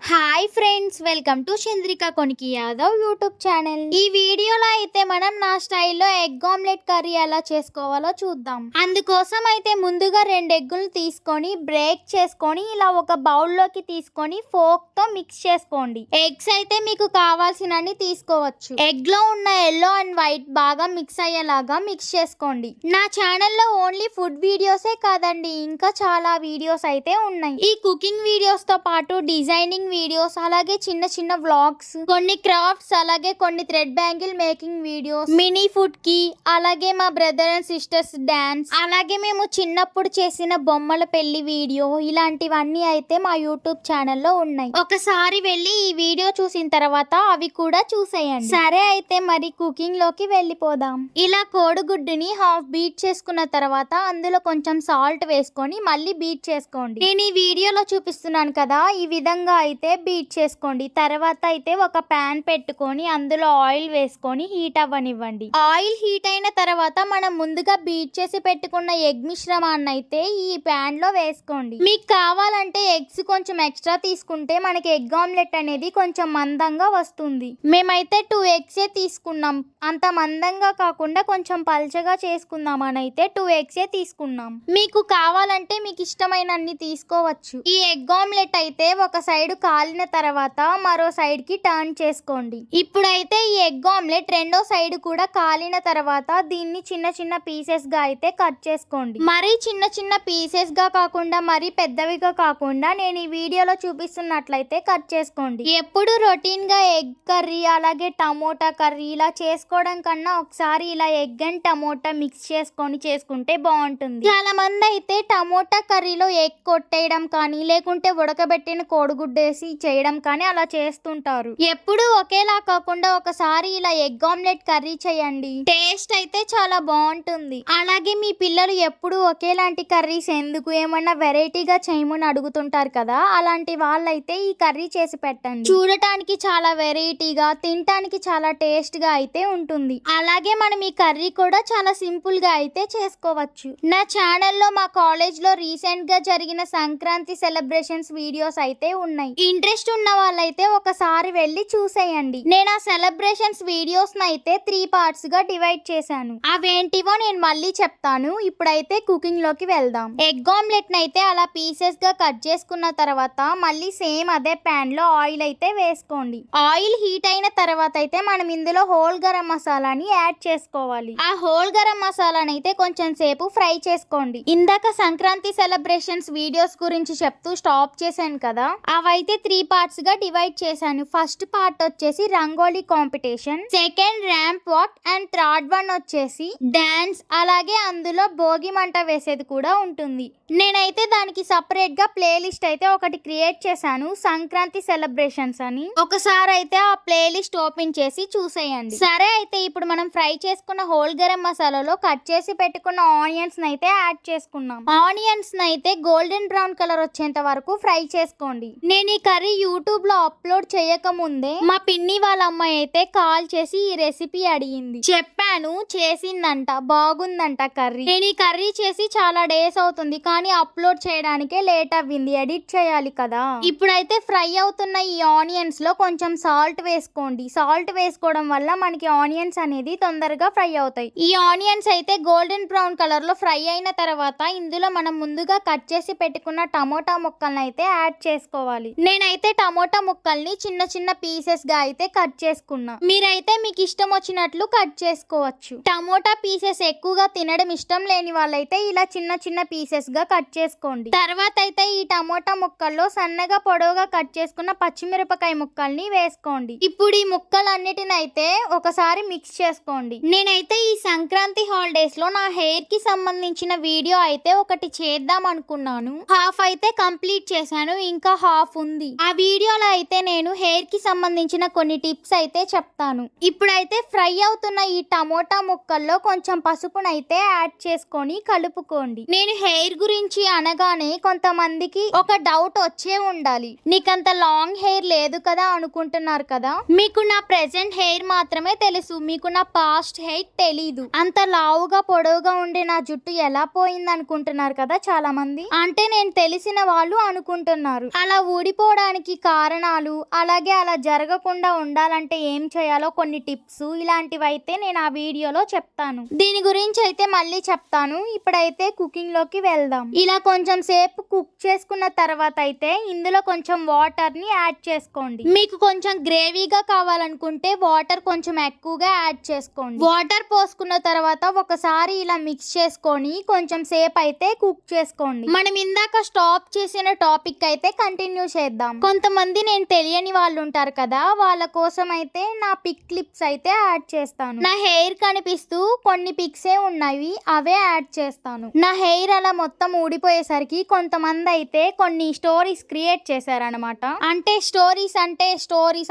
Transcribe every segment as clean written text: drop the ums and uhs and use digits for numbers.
Hi friends, welcome to Chandrika Koniki Yadav YouTube channel. ఈ వీడియోలో అయితే మనం నా స్టైల్లో ఎగ్ ఆమ్లెట్ కర్రీ ఎలా చేసుకోవాలో చూద్దాం. అందుకోసం అయితే ముందుగా 2 ఎగ్గులు తీసుకొని బ్రేక్ చేసుకొని ఇలా ఒక బౌల్లోకి తీసుకొని ఫోక్ తో మిక్స్ చేసుకోండి. ఎగ్స్ అయితే మీకు కావాల్సినన్ని తీసుకోవచ్చు. ఎగ్ లో ఉన్న ఎల్లో అండ్ వైట్ బాగా మిక్స్ అయ్యేలాగా మిక్స్ చేసుకోండి. నా ఛానల్లో ఓన్లీ ఫుడ్ వీడియోసే కాదండి, ఇంకా చాలా వీడియోస్ అయితే ఉన్నాయి. ఈ కుకింగ్ వీడియోస్ తో పాటు డిజైనింగ్ వీడియోస్, అలాగే చిన్న చిన్న వ్లాగ్స్, కొన్ని క్రాఫ్ట్స్, అలాగే కొన్ని thread bangle making videos, mini food కి, అలాగే మా బ్రదర్ అండ్ సిస్టర్స్ డాన్స్, అలాగే మేము చిన్నప్పుడు చేసిన బొమ్మల పెళ్లి వీడియో, ఇలాంటివన్నీ అయితే మా యూట్యూబ్ ఛానల్లో ఉన్నాయి. ఒకసారి వెళ్ళి ఈ వీడియో చూసిన తర్వాత అవి కూడా చూసేయండి. సరే అయితే మరి కుకింగ్ లోకి వెళ్ళిపోదాం. ఇలా కోడిగుడ్డుని హాఫ్ బీట్ చేసుకున్న తర్వాత అందులో కొంచెం సాల్ట్ వేసుకొని మళ్ళీ బీట్ చేసుకోండి. నేను ఈ వీడియోలో చూపిస్తున్నాను కదా, ఈ విధంగా అయితే బీట్ చేసుకోండి. తర్వాత అయితే ఒక ప్యాన్ పెట్టుకొని అందులో ఆయిల్ వేసుకొని హీట్ అవ్వనివ్వండి. ఆయిల్ హీట్ అయిన తర్వాత మనం ముందుగా బీట్ చేసి పెట్టుకున్న ఎగ్ మిశ్రమాన్ని అయితే ఈ ప్యాన్ లో వేసుకోండి. మీకు కావాలంటే ఎగ్స్ కొంచెం ఎక్స్ట్రా తీసుకుంటే మనకి ఎగ్ ఆమ్లెట్ అనేది కొంచెం మందంగా వస్తుంది. మేమైతే 2 ఎగ్సే తీసుకున్నాం. అంత మందంగా కాకుండా కొంచెం పల్చగా చేసుకుందాం అని అయితే 2 ఎగ్సే తీసుకున్నాం. మీకు కావాలంటే మీకు ఇష్టమైనన్ని తీసుకోవచ్చు. ఈ ఎగ్ ఆమ్లెట్ అయితే ఒక సైడ్ కాలిన తర్వాత మరో సైడ్ కి టర్న్ చేసుకోండి. ఇప్పుడైతే ఈ ఎగ్ ఆమ్లెట్ రెండో సైడ్ కూడా కాలిన తర్వాత దీన్ని చిన్న చిన్న పీసెస్ గా అయితే కట్ చేసుకోండి. మరీ చిన్న చిన్న పీసెస్ గా కాకుండా మరీ పెద్దవిగా కాకుండా నేను ఈ వీడియోలో చూపిస్తున్నట్లయితే కట్ చేసుకోండి. ఎప్పుడు రొటీన్ గా ఎగ్ కర్రీ అలాగే టమోటా కర్రీ ఇలా చేసుకోవడం కన్నా ఒకసారి ఇలా ఎగ్ అండ్ టమోటా మిక్స్ చేసుకొని చేసుకుంటే బాగుంటుంది. చాలా మంది అయితే టమోటా కర్రీలో ఎగ్ కొట్టేయడం కానీ లేకుంటే ఉడకబెట్టిన కోడిగుడ్డు వేసి చేయడం కానీ అలా చేస్తుంటారు. ఎప్పుడు ఒకేలా కాకుండా ఒకసారి ఇలా ఎగ్ ఆమ్లెట్ కర్రీ చేయండి. టేస్ట్ అయితే చాలా బాగుంటుంది. అలాగే మీ పిల్లలు ఎప్పుడు ఒకేలాంటి కర్రీస్ ఎందుకు, ఏమన్నా వెరైటీగా చేయమని అడుగుతుంటారు కదా, అలాంటి వాళ్ళైతే ఈ కర్రీ చేసి పెట్టండి. చూడటానికి చాలా వెరైటీగా, తినటానికి చాలా టేస్ట్ గా అయితే ఉంటుంది. అలాగే మనం ఈ కర్రీ కూడా చాలా సింపుల్ గా అయితే చేసుకోవచ్చు. నా ఛానల్లో మా కాలేజ్ లో రీసెంట్ గా జరిగిన సంక్రాంతి సెలబ్రేషన్స్ వీడియోస్ అయితే ఉన్నాయి. ఇంట్రెస్ట్ ఉన్న వాళ్ళైతే ఒకసారి వెళ్ళి చూసేయండి. నేను ఆ సెలబ్రేషన్స్ వీడియోస్ అయితే 3 పార్ట్స్ గా డివైడ్ చేశాను. అవేంటివో నేను మళ్ళీ చెప్తాను. ఇప్పుడైతే కుకింగ్ లోకి వెళ్దాం. ఎగ్ ఆమ్లెట్ నైతే అలా పీసెస్ గా కట్ చేసుకున్న తర్వాత మళ్ళీ సేమ్ అదే ప్యాన్ లో ఆయిల్ అయితే వేసుకోండి. ఆయిల్ హీట్ అయిన తర్వాత అయితే మనం ఇందులో హోల్ గరం మసాలాని యాడ్ చేసుకోవాలి. ఆ హోల్ గరం మసాలాని అయితే కొంచెం సేపు ఫ్రై చేసుకోండి. ఇందాక సంక్రాంతి సెలబ్రేషన్స్ వీడియోస్ గురించి చెప్తూ స్టాప్ చేశాను కదా, అవైతే 3 పార్ట్స్ గా డివైడ్ చేశాను. ఫస్ట్ పార్ట్ వచ్చేసి rangoli competition, second ramp walk and third one వచ్చేసి డాన్స్, అలాగే అందులో భోగి మంట వేసేది కూడా ఉంటుంది. నేనైతే దానికి సపరేట్ గా ప్లేలిస్ట్ అయితే ఒకటి క్రియేట్ చేశాను, సంక్రాంతి సెలబ్రేషన్స్ అని. ఒకసారి అయితే ఆ ప్లేలిస్ట్ ఓపెన్ చేసి చూసేయండి. సరే అయితే ఇప్పుడు మనం ఫ్రై చేసుకున్న హోల్ గరం మసాలాలో కట్ చేసి పెట్టుకున్న ఆనియన్స్ అయితే యాడ్ చేసుకున్నాం. ఆనియన్స్ అయితే గోల్డెన్ బ్రౌన్ కలర్ వచ్చేంత వరకు ఫ్రై చేసుకోండి. నేను ఈ కర్రీ యూట్యూబ్ లో అప్లోడ్ చేయక ముందే మా పిన్ని వాళ్ళ అమ్మాయి అయితే కాల్ చేసి ఈ రెసిపీ అడిగింది. చెప్పాను, చేసిందంట, బాగుందంట కర్రీ. నేను ఈ కర్రీ చేసి చాలా డేస్ అవుతుంది, కానీ అప్లోడ్ చేయడానికే లేట్ అవ్వింది, ఎడిట్ చేయాలి కదా. ఇప్పుడైతే ఫ్రై అవుతున్న ఈ ఆనియన్స్ లో కొంచెం సాల్ట్ వేసుకోండి. సాల్ట్ వేసుకోవడం వల్ల మనకి ఆనియన్స్ అనేది తొందరగా ఫ్రై అవుతాయి. ఈ ఆనియన్స్ అయితే గోల్డెన్ బ్రౌన్ కలర్ లో ఫ్రై అయిన తర్వాత ఇందులో మనం ముందుగా కట్ చేసి పెట్టుకున్న టమోటా ముక్కలను అయితే యాడ్ చేసుకోవాలి. నేనైతే టమోటా ముక్కల్ని చిన్న చిన్న పీసెస్ గా అయితే కట్ చేసుకున్నా. మీరైతే మీకు ఇష్టం వచ్చినట్లు కట్ చేసుకోవచ్చు. టమోటా పీసెస్ ఎక్కువగా తినడం ఇష్టం లేని వాళ్ళైతే ఇలా చిన్న చిన్న పీసెస్ గా కట్ చేసుకోండి. తర్వాత అయితే ఈ టమోటా ముక్కల్లో సన్నగా పొడవుగా కట్ చేసుకున్న పచ్చిమిరపకాయ ముక్కల్ని వేసుకోండి. ఇప్పుడు ఈ ముక్కలన్నిటిని అయితే ఒకసారి మిక్స్ చేసుకోండి. నేనైతే ఈ సంక్రాంతి హాలిడేస్ లో నా హెయిర్ కి సంబంధించిన వీడియో అయితే ఒకటి చేద్దాం అనుకున్నాను. హాఫ్ అయితే కంప్లీట్ చేశాను, ఇంకా హాఫ్ ఉంది. ఆ వీడియోలో అయితే నేను హెయిర్ కి సంబంధించిన కొన్ని టిప్స్ అయితే చెప్తాను. ఇప్పుడైతే ఫ్రై అవుతున్న ఈ టమోటా ముక్కల్లో కొంచెం పసుపునైతే యాడ్ చేసుకొని కలుపుకోండి. నేను హెయిర్ గురించి గురించి అనగానే కొంతమందికి ఒక డౌట్ వచ్చే ఉండాలి, నీకంత లాంగ్ హెయిర్ లేదు కదా అనుకుంటున్నారు కదా. మీకు నా ప్రెసెంట్ హెయిర్ మాత్రమే తెలుసు, మీకు నా పాస్ట్ హెయిర్ తెలీదు. అంత లావుగా పొడవుగా ఉండే నా జుట్టు ఎలా పోయింది అనుకుంటున్నారు కదా చాలా మంది. అంటే నేను తెలిసిన వాళ్ళు అనుకుంటున్నారు. అలా ఊడిపోవడానికి కారణాలు, అలాగే అలా జరగకుండా ఉండాలంటే ఏం చేయాలో కొన్ని టిప్స్ ఇలాంటివి అయితే నేను ఆ వీడియోలో చెప్తాను. దీని గురించి అయితే మళ్ళీ చెప్తాను. ఇప్పుడైతే కుకింగ్ లోకి వెళ్దాం. ఇలా కొంచెం సేపు కుక్ చేసుకున్న తర్వాత అయితే ఇందులో కొంచెం వాటర్ ని యాడ్ చేసుకోండి. మీకు కొంచెం గ్రేవీగా కావాలనుకుంటే వాటర్ కొంచెం ఎక్కువగా యాడ్ చేసుకోండి. వాటర్ పోసుకున్న తర్వాత ఒకసారి ఇలా మిక్స్ చేసుకొని కొంచెం సేపు అయితే కుక్ చేసుకోండి. మనం ఇందాక స్టాప్ చేసిన టాపిక్ అయితే కంటిన్యూ చేద్దాం. కొంతమంది నేను తెలియని వాళ్ళు ఉంటారు కదా, వాళ్ళ కోసం అయితే నా పిక్ క్లిప్స్ అయితే యాడ్ చేస్తాను. నా హెయిర్ కనిపిస్తూ కొన్ని పిక్సే ఉన్నాయి, అవే యాడ్ చేస్తాను. నా హెయిర్ అలా మొత్తం ఊడిపోయేసరికి కొంతమంది అయితే కొన్ని స్టోరీస్ క్రియేట్ చేశారనమాట. అంటే స్టోరీస్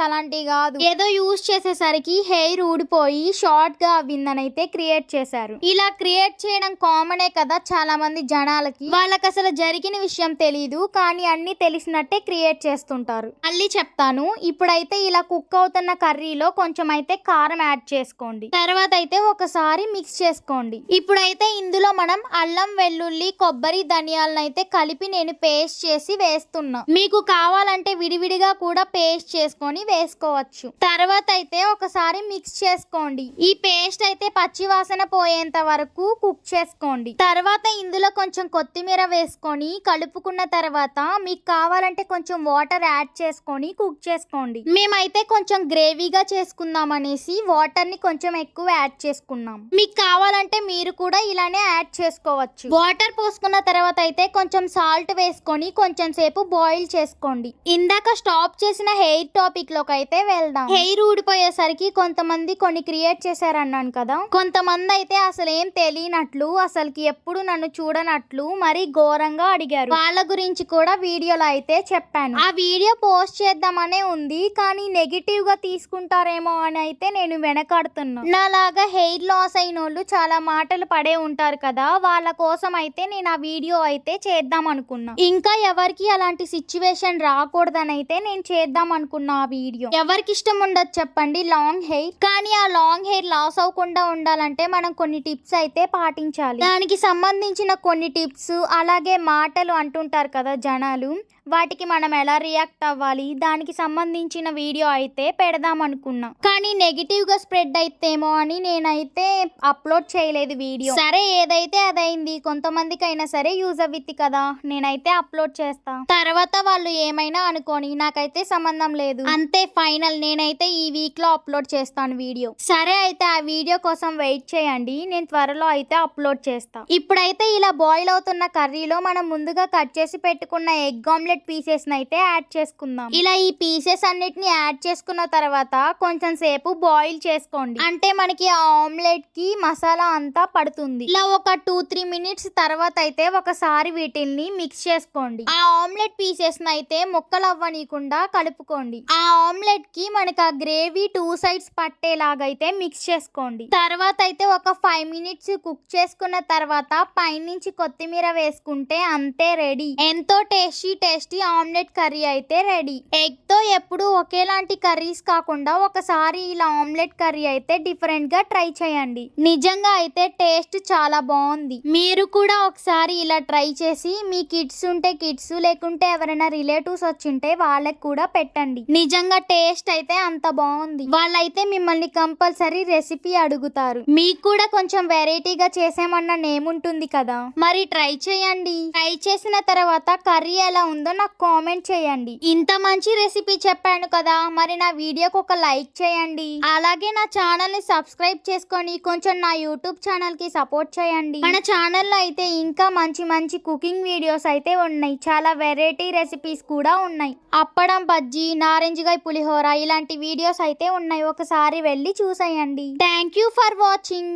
అలాంటివి కాదు, ఏదో యూజ్ చేసేసరికి హెయిర్ ఊడిపోయి షార్ట్ గా అవ్విందని అయితే క్రియేట్ చేశారు. ఇలా క్రియేట్ చేయడం కామనే కదా చాలా మంది జనాలకి. వాళ్ళకి అసలు జరిగిన విషయం తెలీదు, కానీ అన్ని తెలిసినట్టే క్రియేట్ చేస్తుంటారు. మళ్ళీ చెప్తాను. ఇప్పుడైతే ఇలా కుక్ అవుతున్న కర్రీలో కొంచెం అయితే కారం యాడ్ చేసుకోండి. తర్వాత అయితే ఒకసారి మిక్స్ చేసుకోండి. ఇప్పుడైతే ఇందులో మనం అల్లం, వెల్లుల్లి, కొబ్బరి, ధనియాలను అయితే కలిపి నేను పేస్ట్ చేసి వేస్తున్నా. మీకు కావాలంటే విడివిడిగా కూడా పేస్ట్ చేసుకొని వేసుకోవచ్చు. తర్వాత అయితే ఒకసారి మిక్స్ చేసుకోండి. ఈ పేస్ట్ అయితే పచ్చి వాసన పోయేంత వరకు కుక్ చేసుకోండి. తర్వాత ఇందులో కొంచెం కొత్తిమీర వేసుకొని కలుపుకున్న తర్వాత మీకు కావాలంటే కొంచెం వాటర్ యాడ్ చేసుకొని కుక్ చేసుకోండి. మేమైతే కొంచెం గ్రేవీగా చేసుకుందాం అనేసి వాటర్ ని కొంచెం ఎక్కువ యాడ్ చేసుకున్నాం. మీకు కావాలంటే మీరు కూడా ఇలానే యాడ్ చేసుకోవచ్చు. వాటర్ పోసుకున్న తర్వాత అయితే కొంచెం సాల్ట్ వేసుకొని కొంచెం సేపు బాయిల్ చేసుకోండి. ఇందాక స్టాప్ చేసిన హెయిర్ టాపిక్ లోకి అయితే వెళ్దాం. హెయిర్ ఊడిపోయేసరికి కొంతమంది కొన్ని క్రియేట్ చేశారన్నాను కదా, కొంతమంది అయితే అసలు ఏం తెలియనట్లు, అసలుకి ఎప్పుడు నన్ను చూడనట్లు మరీ ఘోరంగా అడిగారు. వాళ్ళ గురించి కూడా వీడియోలో అయితే చెప్పాను. ఆ వీడియో పోస్ట్ చేద్దామనే ఉంది, కానీ నెగిటివ్ గా తీసుకుంటారేమో అని అయితే నేను వెనకాడుతున్నా. నాలాగా హెయిర్ లాస్ అయిన వాళ్ళు చాలా మాటలు పడే ఉంటారు కదా, వాళ్ళ కోసం అయితే నేను ఆ వీడియో అయితే చేద్దాం అనుకున్నా. ఇంకా ఎవరికి అలాంటి సిచ్యువేషన్ రాకూడదని అయితే నేను చేద్దాం అనుకున్నా ఆ వీడియో. ఎవరికి ఇష్టం ఉండదు చెప్పండి లాంగ్ హెయిర్, కానీ ఆ లాంగ్ హెయిర్ లాస్ అవ్వకుండా ఉండాలంటే మనం కొన్ని టిప్స్ అయితే పాటించాలి. దానికి సంబంధించిన కొన్ని టిప్స్ అలాగే మాటలు అంటుంటారు కదా జనాలు, వాటికి మనం ఎలా రియాక్ట్ అవ్వాలి, దానికి సంబంధించిన వీడియో అయితే పెడదాం అనుకున్నా. కానీ నెగిటివ్ గా స్ప్రెడ్ అయితేమో అని నేనైతే అప్లోడ్ చేయలేదు వీడియో. సరే ఏదైతే అదైంది, కొంతమందికి అయినా సరే యూజ్ అవ్విద్ది కదా, నేనైతే అప్లోడ్ చేస్తా. తర్వాత వాళ్ళు ఏమైనా అనుకోని, నాకైతే సంబంధం లేదు. అంతే ఫైనల్. నేనైతే ఈ వీక్ లో అప్లోడ్ చేస్తాను వీడియో. సరే అయితే ఆ వీడియో కోసం వెయిట్ చేయండి, నేను త్వరలో అయితే అప్లోడ్ చేస్తా. ఇప్పుడైతే ఇలా బాయిల్ అవుతున్న కర్రీలో మనం ముందుగా కట్ చేసి పెట్టుకున్న ఎగ్ ఆమ్లెట్ పీసెస్ అయితే యాడ్ చేసుకుందాం. ఇలా ఈ పీసెస్ అన్నిటిని యాడ్ చేసుకున్న తర్వాత కొంచెం సేపు బాయిల్ చేసుకోండి. అంటే మనకి ఆ ఆమ్లెట్ కి మసాలా అంతా పడుతుంది. ఇలా ఒక 2-3 మినిట్స్ తర్వాత అయితే ఒకసారి వీటిల్ని మిక్స్ చేసుకోండి. ఆ ఆమ్లెట్ పీసెస్ అయితే ముక్కలు అవ్వనీయకుండా కలుపుకోండి. ఆ ఆమ్లెట్ కి మనకి ఆ గ్రేవీ 2 సైడ్స్ పట్టేలాగైతే మిక్స్ చేసుకోండి. తర్వాత అయితే ఒక 5 మినిట్స్ కుక్ చేసుకున్న తర్వాత పైనుంచి కొత్తిమీర వేసుకుంటే అంతే రెడీ. ఎంతో టేస్టీ ఆమ్లెట్ కర్రీ అయితే రెడీ. ఎగ్ తో ఎప్పుడు ఒకేలాంటి కర్రీస్ కాకుండా ఒకసారి ఇలా ఆమ్లెట్ కర్రీ అయితే డిఫరెంట్ గా ట్రై చేయండి. నిజంగా అయితే టేస్ట్ చాలా బాగుంది. మీరు కూడా ఒకసారి ఇలా ట్రై చేసి మీ కిడ్స్ ఉంటే కిడ్స్, లేకుంటే ఎవరైనా రిలేటివ్స్ వచ్చింటే వాళ్ళకి కూడా పెట్టండి. నిజంగా టేస్ట్ అయితే అంత బాగుంది. వాళ్ళైతే మిమ్మల్ని కంపల్సరీ రెసిపీ అడుగుతారు. మీకు కూడా కొంచెం వెరైటీగా చేసామన్న నేమ్ ఉంటుంది కదా, మరి ట్రై చేయండి. ట్రై చేసిన తర్వాత కర్రీ ఎలా ఉందో నాకు కామెంట్ చేయండి. ఇంత మంచి రెసిపీ చెప్పాను కదా, మరి నా వీడియోకి ఒక లైక్ చేయండి. అలాగే నా ఛానల్ ని సబ్స్క్రైబ్ చేసుకొని కొంచెం నా యూట్యూబ్ ఛానల్ కి సపోర్ట్ చేయండి. మన ఛానల్లో అయితే ఇంకా మంచి మంచి కుకింగ్ వీడియోస్ అయితే ఉన్నాయి. చాలా వెరైటీ రెసిపీస్ కూడా ఉన్నాయి. అప్పడం, బజ్జీ, నారింజకాయ పులిహోర ఇలాంటి వీడియోస్ అయితే ఉన్నాయి. ఒకసారి వెళ్ళి చూసేయండి. Thank you for watching.